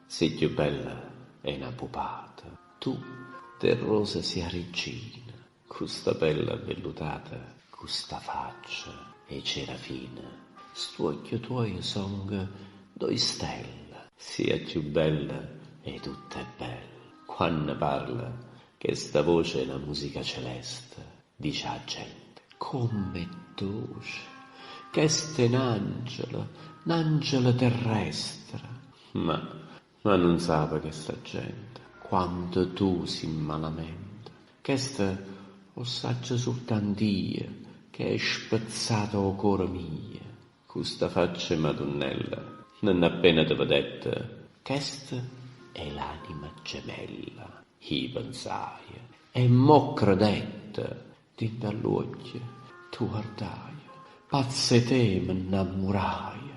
sei più bella e una pupata, tu te rosa si arriccina, custa bella vellutata, custa faccia e cera fina, st'occhio tuoi song due stelle, sia più bella e tutta è bella, quando parla che sta voce è una musica celeste, dice a gente, come dolce, che ste n'angelo terrestre, ma non sape che sta gente, quando tu si malamente, che sta o saggia soltant'io, che è spezzato o cuore mio, custa faccia madonnella, non appena te vedette, chesta è l'anima gemella, i pensaia, e mo credette, dinto all'occhio, tu guardai, pazze te m'innamorai,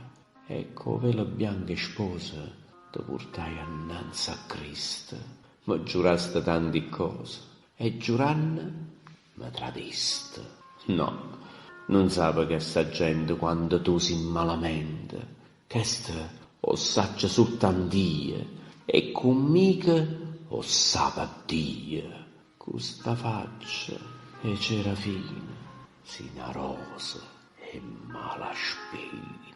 ecco vela bianca sposa, te portai annanzi a Cristo, ma giuraste tante cose, e giuranne mi tradiste. No, non sape che sta gente quando tu si malamente, chesta o saggia soltant'io, e conmigo o sape Dio, custa faccia e cera fina, sina rosa e mala spina.